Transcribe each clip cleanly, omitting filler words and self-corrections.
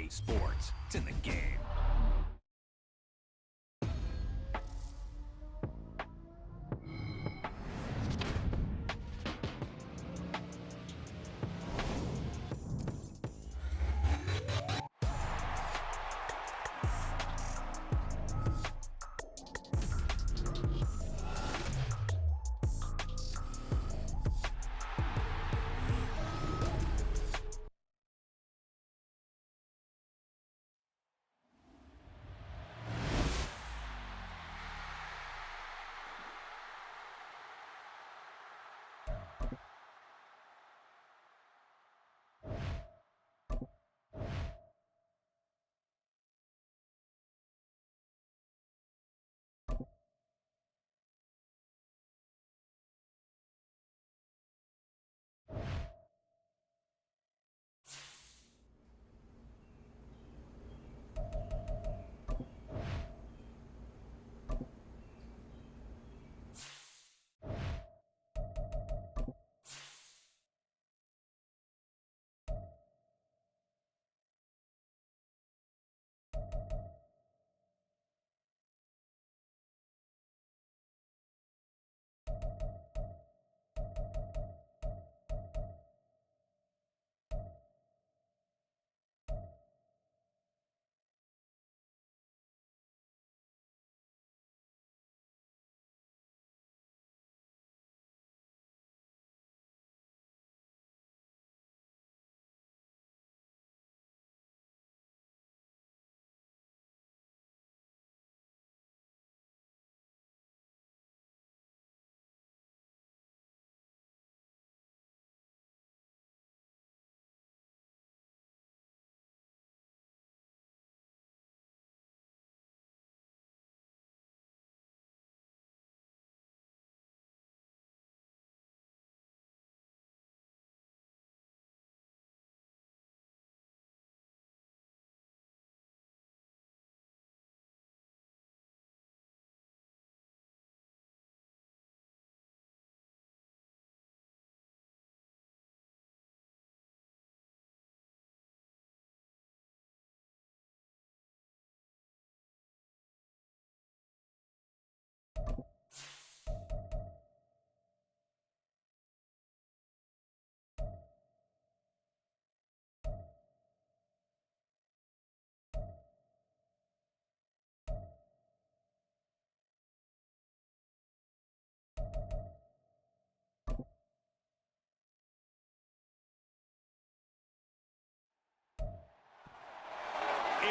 talking sports. It's in the game.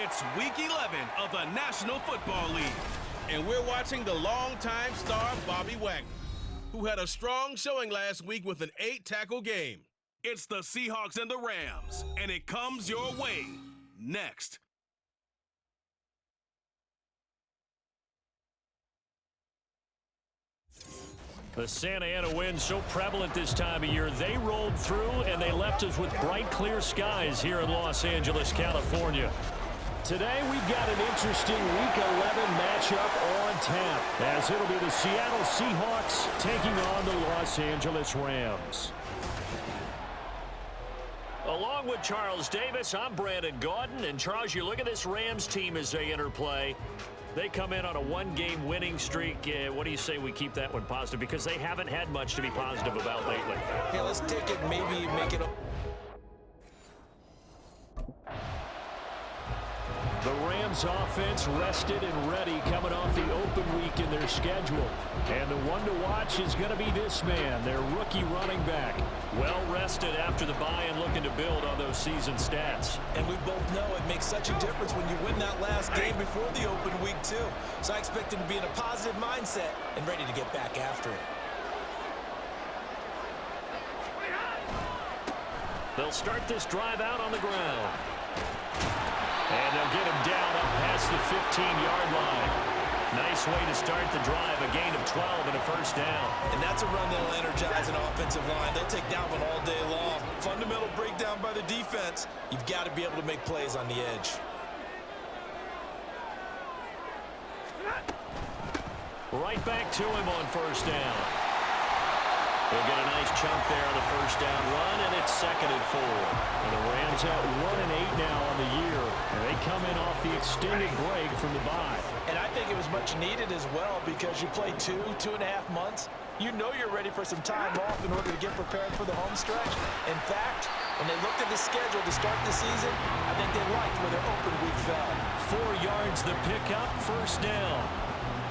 It's Week 11 of the National Football League. And we're watching the longtime star Bobby Wagner, who had a strong showing last week with an 8-tackle game. It's the Seahawks and the Rams, and it comes your way next. The Santa Ana wind so prevalent this time of year. They rolled through, and they left us with bright, clear skies here in Los Angeles, California. Today, we've got an interesting Week 11 matchup on tap, as it'll be the Seattle Seahawks taking on the Los Angeles Rams. Along with Charles Davis, I'm Brandon Gaudin. And, Charles, you look at this Rams team as they interplay. They come in on a one-game winning streak. What do you say we keep that one positive? Because they haven't had much to be positive about lately. Yeah, let's take it, maybe make it. The Rams offense rested and ready coming off the open week in their schedule. And the one to watch is going to be this man, their rookie running back. Well rested after the bye and looking to build on those season stats. And we both know it makes such a difference when you win that last game before the open week, too. So I expect him to be in a positive mindset and ready to get back after it. They'll start this drive out on the ground. And they'll get him down up past the 15-yard line. Nice way to start the drive, a gain of 12 and a first down. And that's a run that'll energize an offensive line. They'll take that one all day long. Fundamental breakdown by the defense. You've got to be able to make plays on the edge. Right back to him on first down. They'll get a nice chunk there on the first down run, and it's 2nd and 4. And the Rams at 1-8 now on the year, and they come in off the extended break from the bye. And I think it was much needed as well because you play 2.5 months. You know you're ready for some time off in order to get prepared for the home stretch. In fact, when they looked at the schedule to start the season, I think they liked where their open week fell. 4 yards the pickup, first down.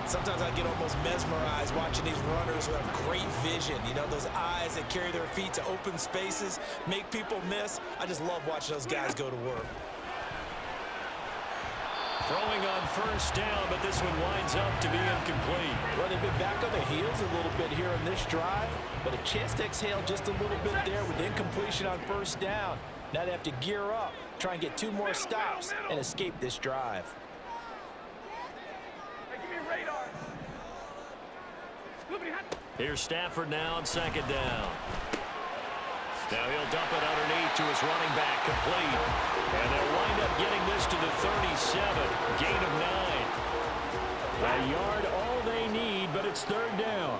Sometimes I get almost mesmerized watching these runners who have great vision. You know, those eyes that carry their feet to open spaces, make people miss. I just love watching those guys go to work. Throwing on first down, but this one winds up to be incomplete. Well, they've been back on their heels a little bit here in this drive, but a chance to exhale just a little bit there with incompletion on first down. Now they have to gear up, try and get 2 more stops, and escape this drive. Here's Stafford now on 2nd down. Now he'll dump it underneath to his running back, complete. And they'll wind up getting this to the 37, gain of 9. A yard all they need, but it's 3rd down.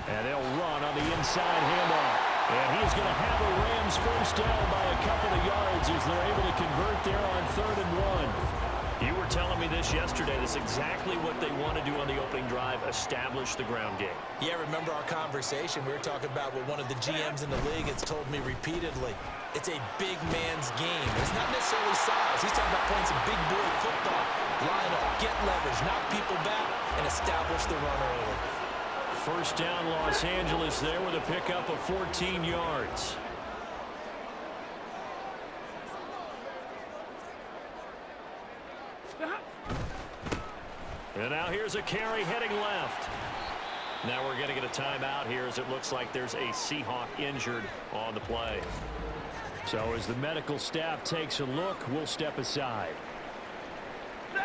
And they'll run on the inside handoff. And he's going to have a Rams first down by a couple of yards as they're able to convert there on 3rd and 1. You were telling me this yesterday. That's exactly what they want to do on the opening drive, establish the ground game. Yeah, remember our conversation? We were talking about what one of the GMs in the league has told me repeatedly. It's a big man's game. It's not necessarily size. He's talking about playing some big boy football. Line up, get leverage, knock people back, and establish the run early. First down, Los Angeles there with a pickup of 14 yards. And now here's a carry heading left. Now we're going to get a timeout here as it looks like there's a Seahawk injured on the play. So as the medical staff takes a look, we'll step aside.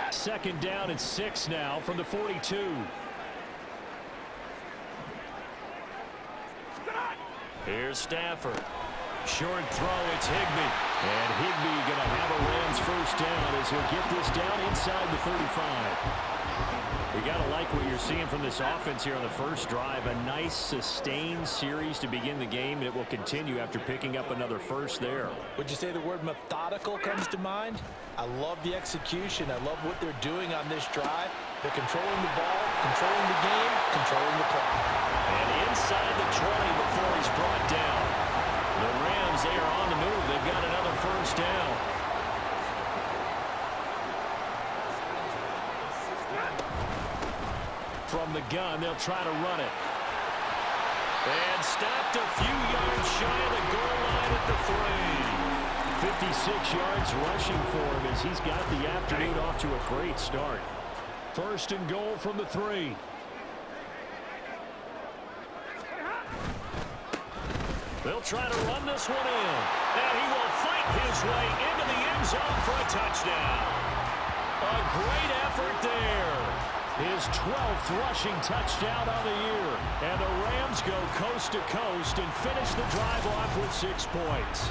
2nd down and 6 now from the 42. Here's Stafford. Short throw, it's Higbee. And Higbee going to have a Rams first down as he'll get this down inside the 35. We got to like what you're seeing from this offense here on the first drive. A nice, sustained series to begin the game, and it will continue after picking up another first there. Would you say the word methodical comes to mind? I love the execution. I love what they're doing on this drive. They're controlling the ball, controlling the game, controlling the clock. And inside the 20 before he's brought down. The Rams, they are on the move. They've got another first down. From the gun, they'll try to run it. And stopped a few yards shy of the goal line at the 3. 56 yards rushing for him as he's got the afternoon off to a great start. 1st and goal from the 3. They'll try to run this one in. And he will fight his way into the end zone for a touchdown. A great effort there. His 12th rushing touchdown on the year. And the Rams go coast to coast and finish the drive off with 6 points.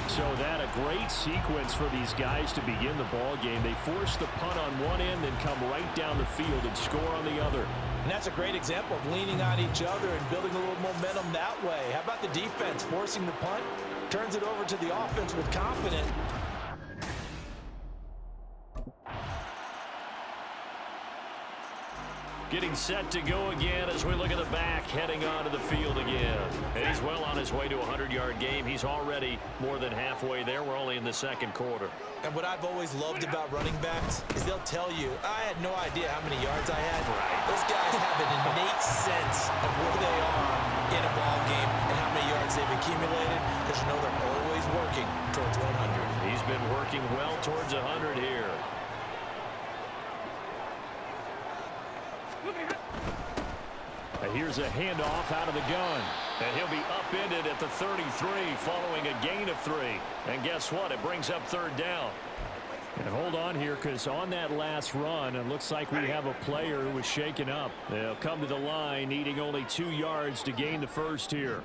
So that a great sequence for these guys to begin the ball game. They force the punt on one end, then come right down the field and score on the other. And that's a great example of leaning on each other and building a little momentum that way. How about the defense forcing the punt? Turns it over to the offense with confidence. Getting set to go again as we look at the back, heading onto the field again. And he's well on his way to a 100-yard game. He's already more than halfway there. We're only in the 2nd quarter. And what I've always loved about running backs is they'll tell you, I had no idea how many yards I had. Those guys have an innate sense of where they are in a ball game and how many yards they've accumulated, because you know they're always working towards 100. He's been working well towards 100 here. And here's a handoff out of the gun. And he'll be upended at the 33 following a gain of 3. And guess what? It brings up 3rd down. And hold on here, because on that last run, it looks like we have a player who was shaken up. They'll come to the line needing only 2 yards to gain the first here.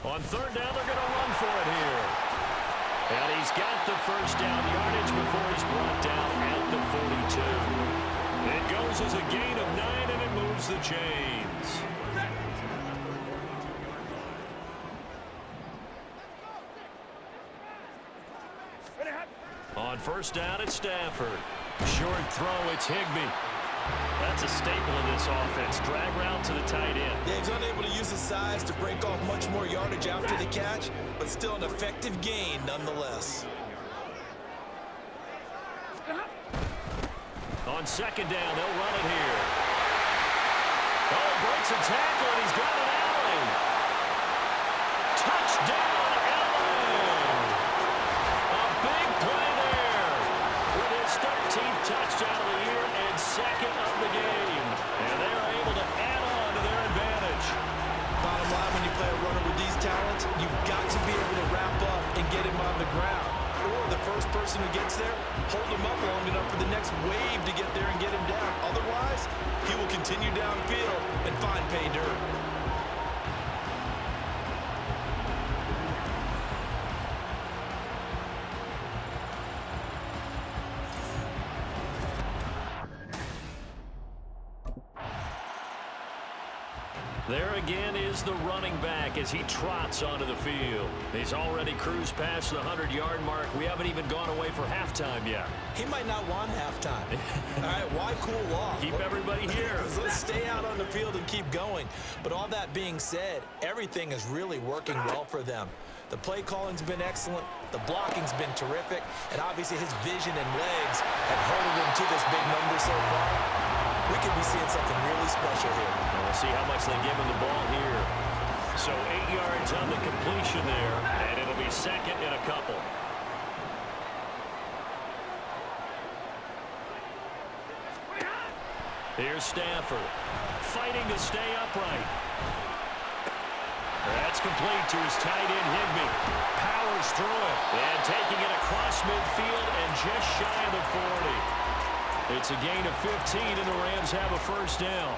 On 3rd down, they're going to run for it here. And he's got the first down yardage before he's brought down at the 42. It goes as a gain of 9, and it moves the chains. On first down, it's Stafford. Short throw, it's Higbee. That's a staple in this offense. Drag route to the tight end. Yeah, he's unable to use his size to break off much more yardage after the catch, but still an effective gain nonetheless. On second down, they'll run it here. Oh, breaks a tackle, and he's got an alley. Touchdown, Allen. A big play there with his 13th touchdown of the year and second of the game. And they're able to add on to their advantage. Bottom line, when you play a runner with these talents, you've got to be able to wrap up and get him on the ground. Or the first person who gets there, hold him up long enough for the next wave to get there and get him down. Otherwise, he will continue downfield and find pay dirt. There again is the running back as he trots onto the field. He's already cruised past the 100-yard mark. We haven't even gone away for halftime yet. He might not want halftime. All right, why cool off? Keep everybody here. Let's stay out on the field and keep going. But all that being said, everything is really working well for them. The play calling's been excellent, the blocking's been terrific, and obviously his vision and legs have herded him to this big number so far. We could be seeing something really special here. And we'll see how much they give him the ball here. So 8 yards on the completion there, and it'll be second and a couple. Here's Stafford, fighting to stay upright. That's complete to his tight end, Higbee. Powers through it, and taking it across midfield and just shy of the 40. It's a gain of 15, and the Rams have a first down.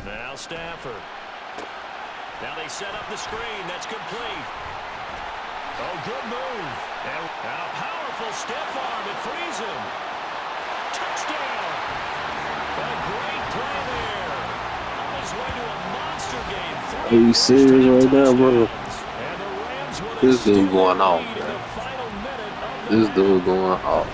Now Stafford. Now they set up the screen. That's complete. Oh, good move. And a powerful stiff arm. It frees him. Touchdown. A great play there. On his way to a monster game. Are you serious right now, bro? This dude going off, man. This dude going off.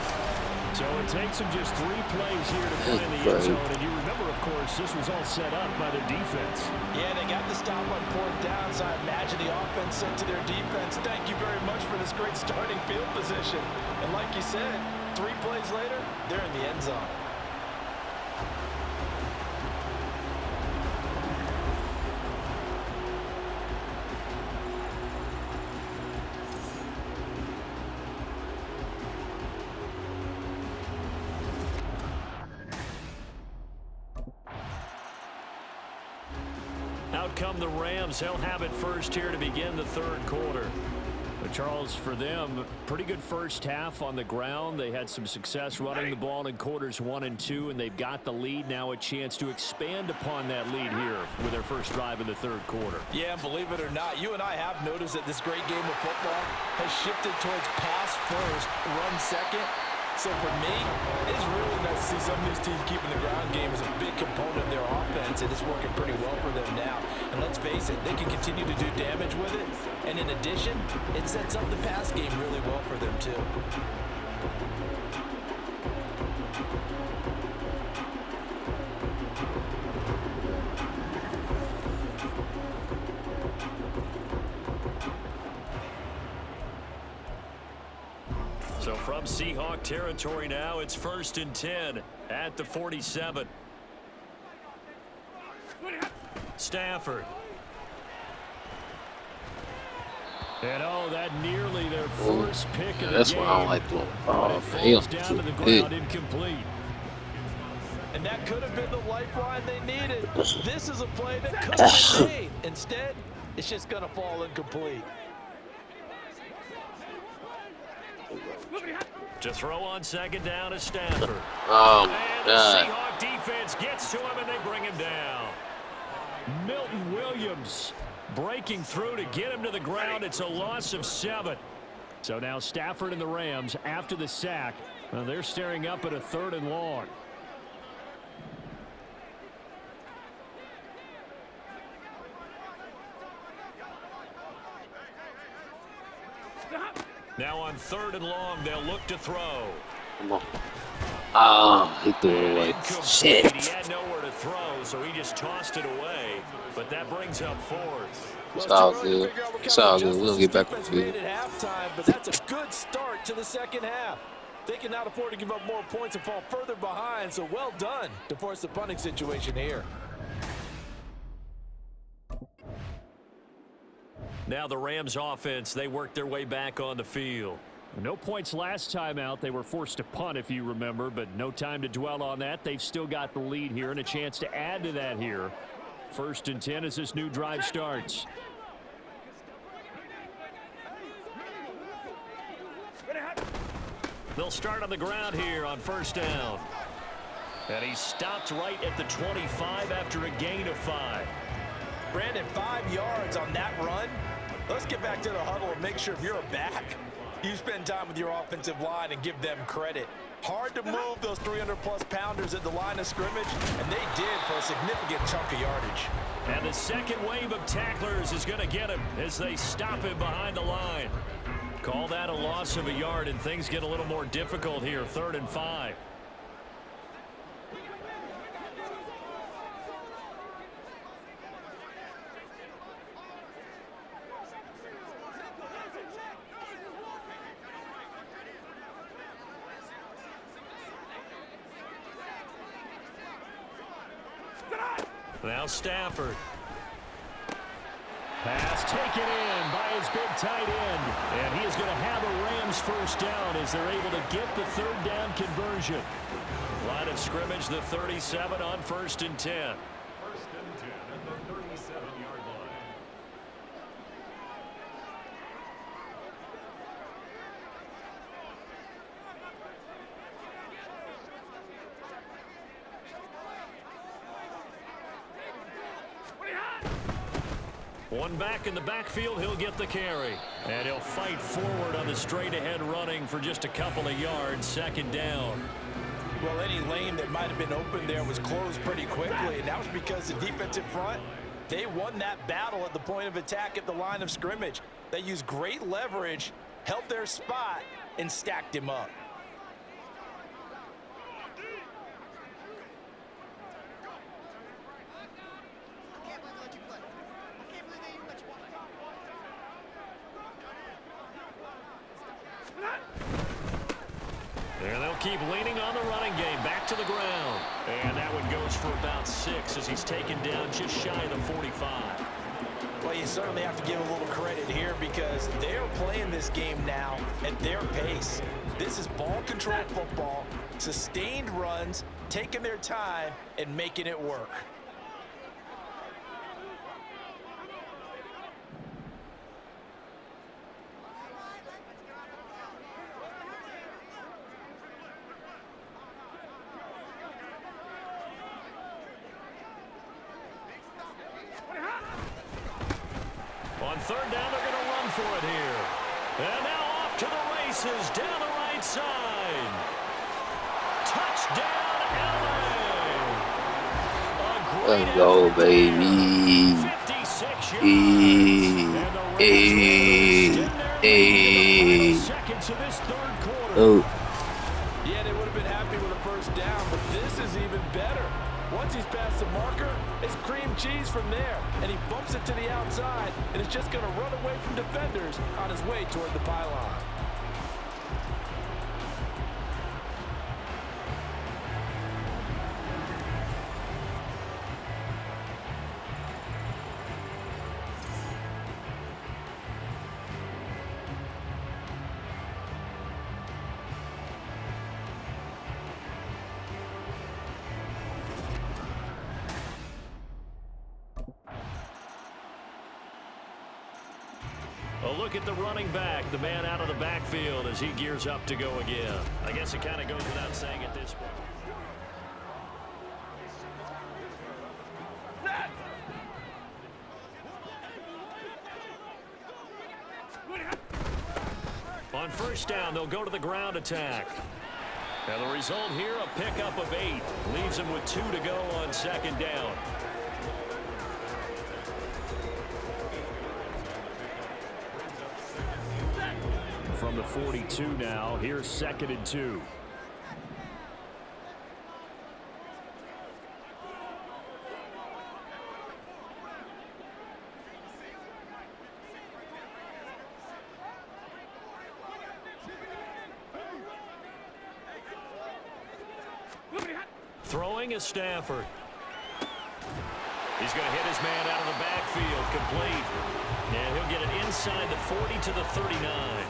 So it takes him just 3 plays here to find the end zone. And you remember, of course, this was all set up by their defense. Yeah, they got the stop on 4th down, so I imagine the offense said to their defense, thank you very much for this great starting field position. And like you said, 3 plays later, they're in the end zone. Out come the Rams. They'll have it first here to begin the 3rd quarter. But Charles, for them, pretty good first half on the ground. They had some success running the ball in quarters 1 and 2, and they've got the lead now, a chance to expand upon that lead here with their first drive in the 3rd quarter. Yeah, and believe it or not, you and I have noticed that this great game of football has shifted towards pass first, run second. So for me, it's really nice to see some of these teams keeping the ground game as a big component of their offense, and it's working pretty well for them now. And let's face it, they can continue to do damage with it. And in addition, it sets up the pass game really well for them too. So from Seahawk territory now, it's 1st and 10 at the 47. Stafford. And oh, that nearly their first pick of the game. That's why I don't like the ball. Falls down to the ground, incomplete. And that could have been the lifeline they needed. This is a play that could have been made. Instead, it's just going to fall incomplete. To throw on second down is Stafford. Oh, and God. the Seahawk defense gets to him, and they bring him down. Milton Williams breaking through to get him to the ground. It's a loss of 7. So now Stafford and the Rams, after the sack, they're staring up at a 3rd and long. Now on 3rd and long, they'll look to throw. Come on. Ah, he threw it away. Shit. He had nowhere to throw, so he just tossed it away. But that brings up 4th. It's all good. It's all good. We'll get back on the field. At halftime, but that's a good start to the second half. They cannot afford to give up more points and fall further behind, so well done to force the punting situation here. Now the Rams offense, they work their way back on the field. No points last time out. They were forced to punt, if you remember, but no time to dwell on that. They've still got the lead here and a chance to add to that here. 1st and 10 as this new drive starts. They'll start on the ground here on 1st down. And he stopped right at the 25 after a gain of 5. Brandon, 5 yards on that run. Let's get back to the huddle and make sure if you're a back, you spend time with your offensive line and give them credit. Hard to move those 300-plus pounders at the line of scrimmage, and they did for a significant chunk of yardage. And the second wave of tacklers is going to get him as they stop him behind the line. Call that a loss of a yard, and things get a little more difficult here. 3rd and 5. Now Stafford. Pass taken in by his big tight end. And he is going to have a Rams 1st down as they're able to get the 3rd down conversion. Line of scrimmage, the 37 on 1st and 10. 1st and 10 at the 37-yard line. One back in the backfield, he'll get the carry. And he'll fight forward on the straight-ahead running for just a couple of yards. 2nd down. Well, any lane that might have been open there was closed pretty quickly, and that was because the defensive front, they won that battle at the point of attack at the line of scrimmage. They used great leverage, held their spot, and stacked him up. And they'll keep leaning on the running game. Back to the ground. And that one goes for about 6 as he's taken down just shy of the 45. Well, you certainly have to give a little credit here because they're playing this game now at their pace. This is ball control football, sustained runs, taking their time and making it work. On 3rd down, they're going to run for it here. And now off to the races down the right side. Touchdown, LA! Let's go, baby. 56 yards. Seconds of this 3rd quarter. Oh. Yeah, they would have been happy with a 1st down, but this is even better. Once he's past the marker, it's cream cheese from there, and he bumps it to the outside, and is just going to run away from defenders on his way toward the pylon. A look at the running back, the man out of the backfield as he gears up to go again. I guess it kind of goes without saying at this point. On first down, they'll go to the ground attack. And the result here, a pickup of 8. Leaves them with 2 to go on second down. From the 42 now, here's 2nd and 2. Throwing is Stafford. He's going to hit his man out of the backfield, complete. And he'll get it inside the 40 to the 39.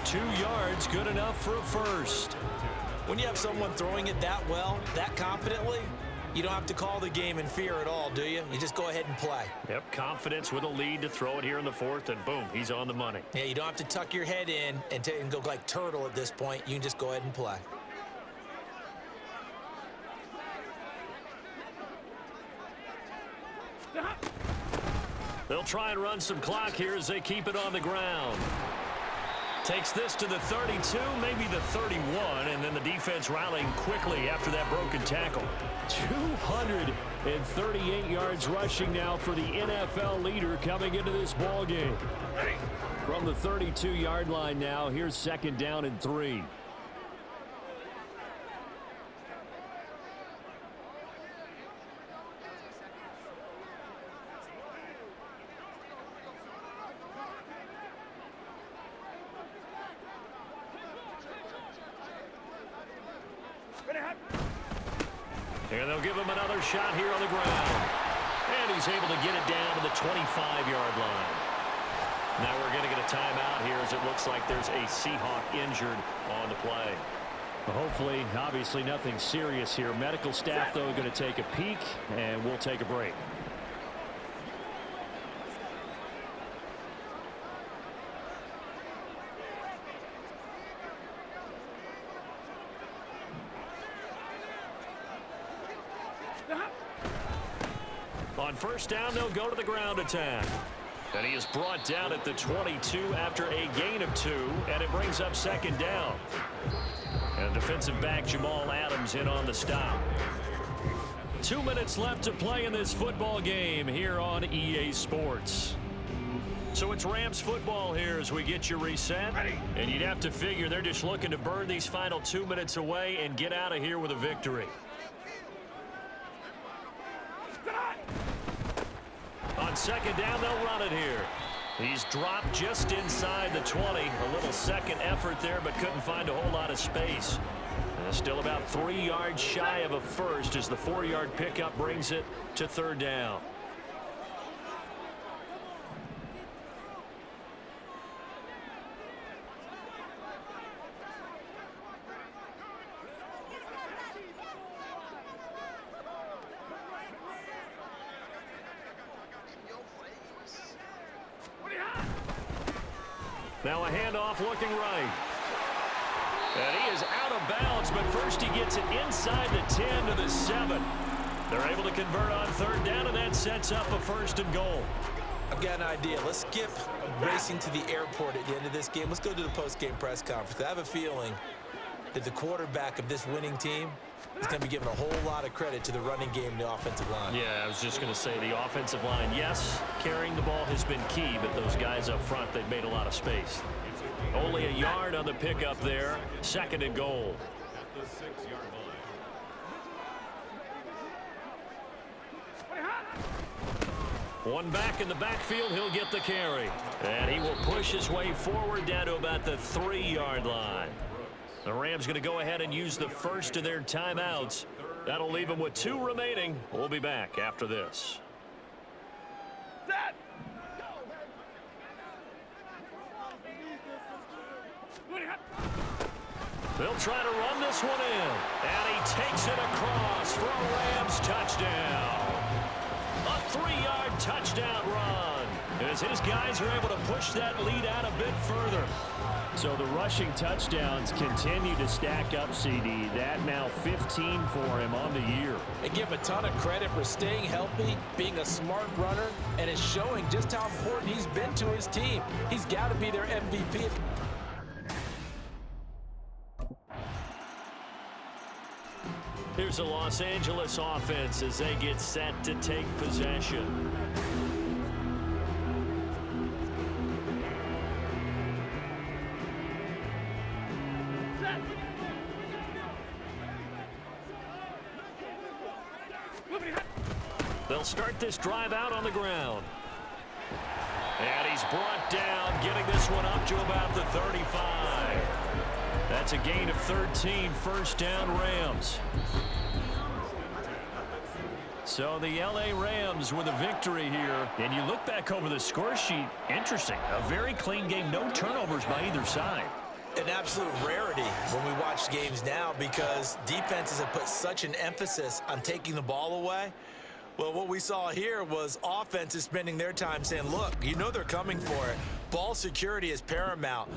2 yards, good enough for a first. When you have someone throwing it that well, that confidently, you don't have to call the game in fear at all, do you? You just go ahead and play. Yep, confidence with a lead to throw it here in the 4th, and boom, he's on the money. Yeah, you don't have to tuck your head in and go like turtle at this point. You can just go ahead and play. They'll try and run some clock here as they keep it on the ground. Takes this to the 32, maybe the 31, and then the defense rallying quickly after that broken tackle. 238 yards rushing now for the NFL leader coming into this ball game. From the 32-yard line now, here's 2nd down and 3. And they'll give him another shot here on the ground. And he's able to get it down to the 25-yard line. Now we're going to get a timeout here as it looks like there's a Seahawk injured on the play. Hopefully, obviously nothing serious here. Medical staff, though, going to take a peek, and we'll take a break. On first down, they'll go to the ground attack. And he is brought down at the 22 after a gain of 2, and it brings up 2nd down. And defensive back Jamal Adams in on the stop. 2 minutes left to play in this football game here on EA Sports. So it's Rams football here as we get you reset. And you'd have to figure they're just looking to burn these final 2 minutes away and get out of here with a victory. On second down, they'll run it here. He's dropped just inside the 20. A little second effort there, but couldn't find a whole lot of space. Still about 3 yards shy of a first as the 4-yard pickup brings it to 3rd down. Now a handoff looking right. And he is out of bounds, but first he gets it inside the 10 to the 7. They're able to convert on 3rd down, and that sets up a 1st and goal. I've got an idea. Let's skip racing to the airport at the end of this game. Let's go to the post-game press conference. I have a feeling that the quarterback of this winning team is going to be given a whole lot of credit to the running game and the offensive line. Yeah, I was just going to say the offensive line, yes, carrying the ball has been key, but those guys up front, they've made a lot of space. Only a yard on the pickup there. 2nd and goal. One back in the backfield, he'll get the carry. And he will push his way forward down to about the 3-yard line. The Rams going to go ahead and use the first of their timeouts. That'll leave them with 2 remaining. We'll be back after this. They'll try to run this one in. And he takes it across for a Rams touchdown. A 3-yard touchdown run. As his guys are able to push that lead out a bit further. So the rushing touchdowns continue to stack up, CD. That now 15 for him on the year. And give him a ton of credit for staying healthy, being a smart runner, and is showing just how important he's been to his team. He's got to be their MVP. Here's the Los Angeles offense as they get set to take possession. They'll start this drive out on the ground. And he's brought down, getting this one up to about the 35. That's a gain of 13, first down Rams. So the L.A. Rams with a victory here. And you look back over the score sheet, interesting. A very clean game, no turnovers by either side. An absolute rarity when we watch games now because defenses have put such an emphasis on taking the ball away. Well, what we saw here was offenses spending their time saying, look, you know they're coming for it. Ball security is paramount.